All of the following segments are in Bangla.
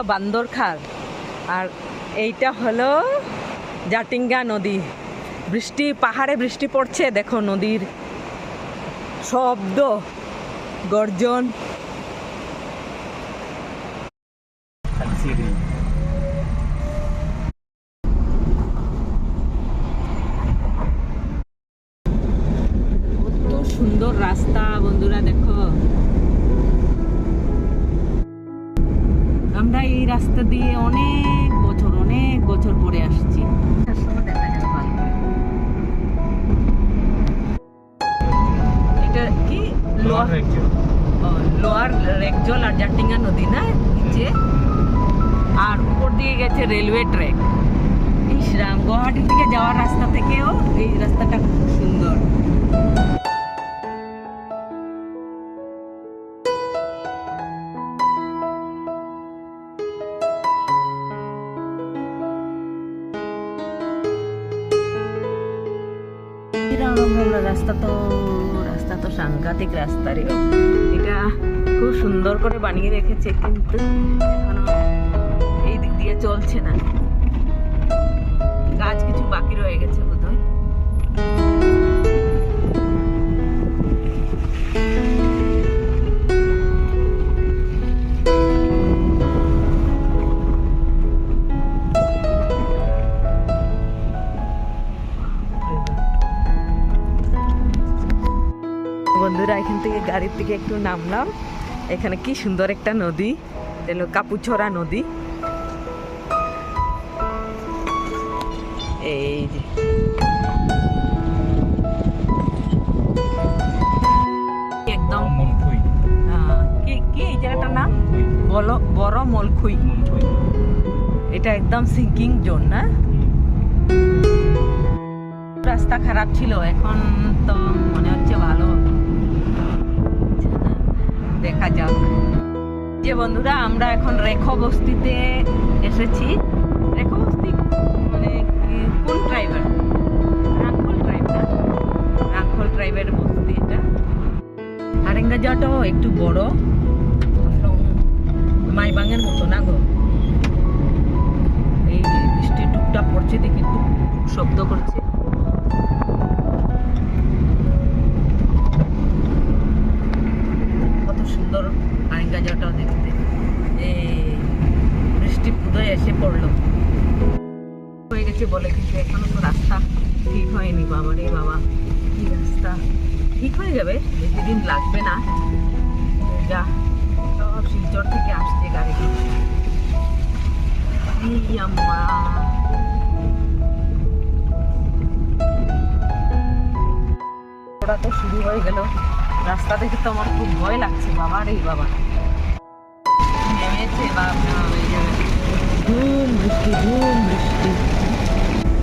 বান্দরখাল আর এইটা হলো জাটিঙ্গা নদী। বৃষ্টি, পাহাড়ে বৃষ্টি পড়ছে, দেখো নদীর শব্দ, গর্জন। কত সুন্দর রাস্তা বন্ধুরা, দেখো আমরা এই রাস্তা দিয়ে অনেক বছর পরে আসছি। এটা কি লোয়ার রেকজল আর জাটিঙ্গা নদী না নিচে, আর উপর দিয়ে গেছে রেলওয়ে ট্র্যাক। ইসরাম গুয়াহাটি থেকে যাওয়ার রাস্তা থেকেও এই রাস্তাটা খুব সুন্দর। রাস্তা তো সাংঘাতিক রাস্তা রে, এটা খুব সুন্দর করে বানিয়ে রেখেছে, কিন্তু এখনো এই দিক দিয়ে চলছে না, কাজ কিছু বাকি রয়ে গেছে বোধহয়। বন্ধুরা, এখান থেকে গাড়ির থেকে একটু নামলাম, এখানে কি সুন্দর একটা নদী, এলো কাপুছড়া নদী। এই যে একদম কি এই জায়গাটার নাম বড় মলখুই, এটা একদম সিঙ্কিং জোন না। রাস্তা খারাপ ছিল, এখন তো মনে হচ্ছে ভালো, দেখা যাক। যে বন্ধুরা, আমরা এখন রেখো বস্তিতে এসেছি। রেখো বস্তি মানে কোন ট্রাইবের? রাংখল ট্রাইব না, রাংখল ট্রাইবের বস্তি এটা। হারেঙ্গা যাওয়াটাও একটু বড়, মাইবাঙের মতো না গো। এই যে বৃষ্টি টুকটাক পড়ছে, দেখি টুক শব্দ করছে। সুন্দর হারেঙ্গা যাওয়াটাও দেখতে, বৃষ্টি পুরো এসে পড়লো, হয়ে গেছে বলে, কিন্তু এখনো তো রাস্তা ঠিক হয়নি। বাবা রে বাবা, কি রাস্তা! ঠিক হয়ে যাবে, বেশি দিন লাগবে না। যা সব শিলচর থেকে আসছে গাড়ি। ওরা তো শুরু হয়ে গেল, রাস্তা দেখে তো আমার খুব ভয় লাগছে। বাবা রে বাবা, নেমেছে ধুম বৃষ্টি,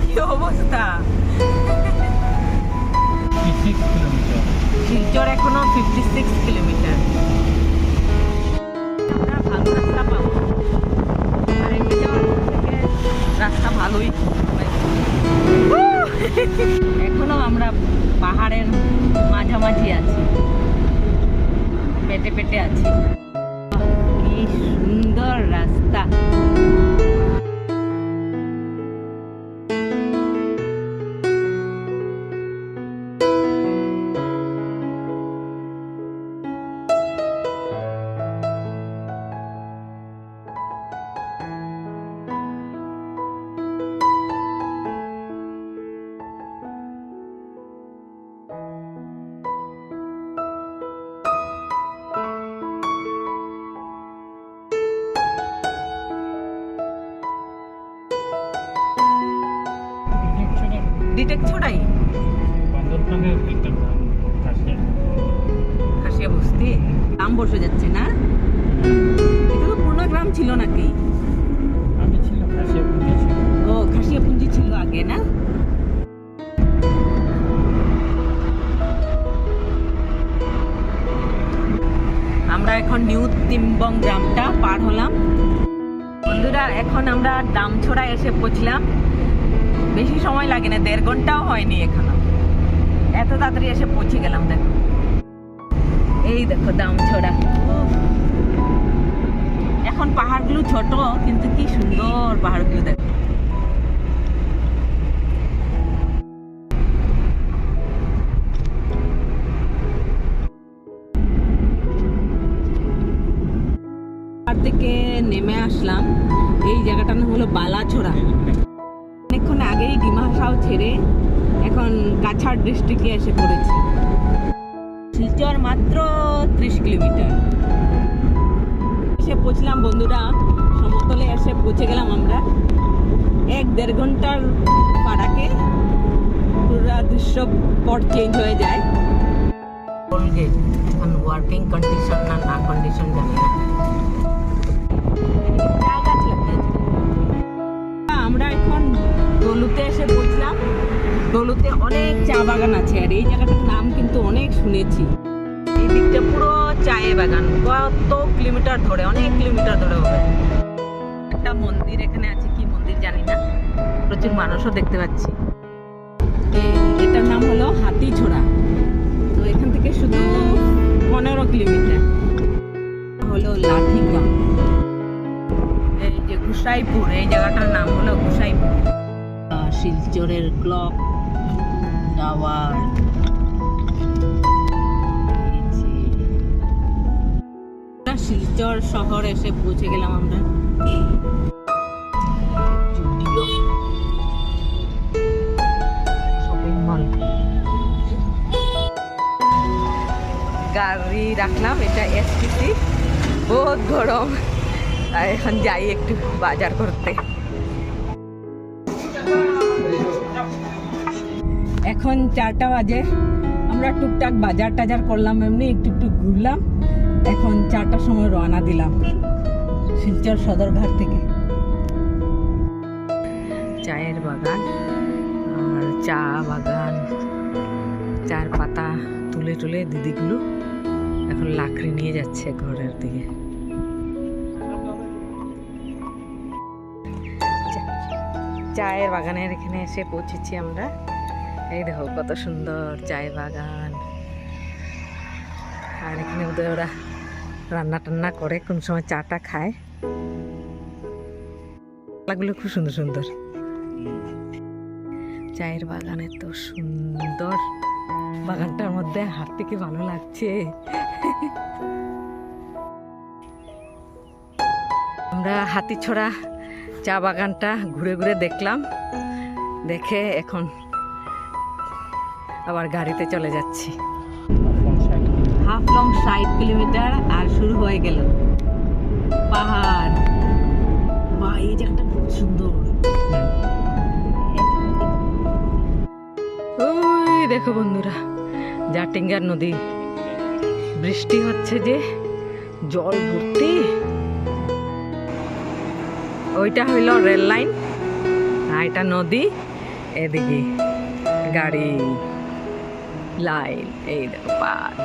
কি অবস্থা! শিলচর এখনো 56 কিলোমিটার। ভালো রাস্তা পাবো, আর এগিয়ে যাওয়ার থেকে রাস্তা ভালোই। এখনো আমরা পাহাড়ের মাঝামাঝি আছি, পেটে আছি। কি সুন্দর রাস্তা! ডিটেক ছড়াই খাসিয়া বস্তি নাম বসে যাচ্ছে না। এটা তো পূর্ণ গ্রাম ছিল নাকি? ও, খাসিয়া পুঞ্জি ছিল আগে না। আমরা এখন নিউ তিম্বং গ্রামটা পার হলাম বন্ধুরা। এখন আমরা দামছড়া এসে পৌঁছলাম, বেশি সময় লাগে না, 1.5 ঘন্টাও হয়নি এখনো, এত তাড়াতাড়ি এসে পৌঁছে গেলাম। দেখো এই দেখো দামছড়া, এখন পাহাড়গুলো ছোট, কিন্তু কি সুন্দর পাহাড়গুলো দেখো। পাহাড় থেকে নেমে আসলাম, এই জায়গাটার নাম হলো বালাছড়া। অনেকক্ষণ আগেই ডিমাহাসাও ছেড়ে এখন কাছাড় ডিস্ট্রিক্টে এসে পড়েছি। শিলচর মাত্র 30 কিলোমিটার। এসে পৌঁছলাম বন্ধুরা, সমতলে এসে পৌঁছে গেলাম আমরা। 1-1.5 ঘন্টার পাড়াকে পুরো দৃশ্য পট চেঞ্জ হয়ে যায়। এখন ওয়ার্কিং কন্ডিশন না কন্ডিশন জানি না। আমরা এখন ডলুতে এসে পৌঁছলাম। ডলুতে অনেক চা বাগান আছে, আর এই জায়গাটার নাম কিন্তু অনেক শুনেছি। এই দিকটা পুরো চায়ে বাগান, কত কিলোমিটার ধরে, অনেক কিলোমিটার ধরে হবে। একটা মন্দির এখানে আছে, কি মন্দির জানি না, প্রচুর মানুষও দেখতে পাচ্ছি। এটার নাম হলো হাতিছড়া। তো এখান থেকে শুধু 15 কিলোমিটার হলো লাঠিগাঁ। এই যে গুসাইপুর, এই জায়গাটার নাম হলো গুসাইপুর। শিলচরের ক্লক টাওয়ার, শিলচর শহর এসে পৌঁছে গেলাম আমরা। শপিং মল, গাড়ি রাখলাম, এটা এসটিসি। বহুত গরম, আর এখন যাই একটু বাজার করতে। এখন 4টা বাজে, আমরা টুকটাক বাজার টাজার করলাম, এমনি একটু একটু ঘুরলাম। এখন 4টার সময় রওনা দিলাম শিলচর সদরঘাট থেকে। চায়ের বাগান আর চা বাগান, চার পাতা তুলে তুলে দিদিগুলো এখন লাকড়ি নিয়ে যাচ্ছে ঘরের দিকে। চায়ের বাগানের এখানে এসে পৌঁছেছি আমরা। এই দেখো কত সুন্দর চায়ের বাগান, আর এখানে ওদের ওরা রান্না টান্না করে, কোন সময় চাটা খায়। গুলো খুব সুন্দর সুন্দর। চায়ের বাগান এত সুন্দর, বাগানটার মধ্যে হাঁটতে কি ভালো লাগছে। আমরা হাতিছড়া চা বাগানটা ঘুরে ঘুরে দেখলাম, দেখে এখন আবার গাড়িতে চলে যাচ্ছি। হাফ লং 60 কিলোমিটার, আর শুরু হয়ে গেল পাহাড়। বা এই জায়গাটা খুব সুন্দর। ওই দেখো বন্ধুরা, জাটিঙ্গার নদী, বৃষ্টি হচ্ছে যে জল ভর্তি। ওইটা হইল রেল লাইন, আর এটা নদী, এদিকে গাড়ি লাইন। এই দেখো পাহাড়।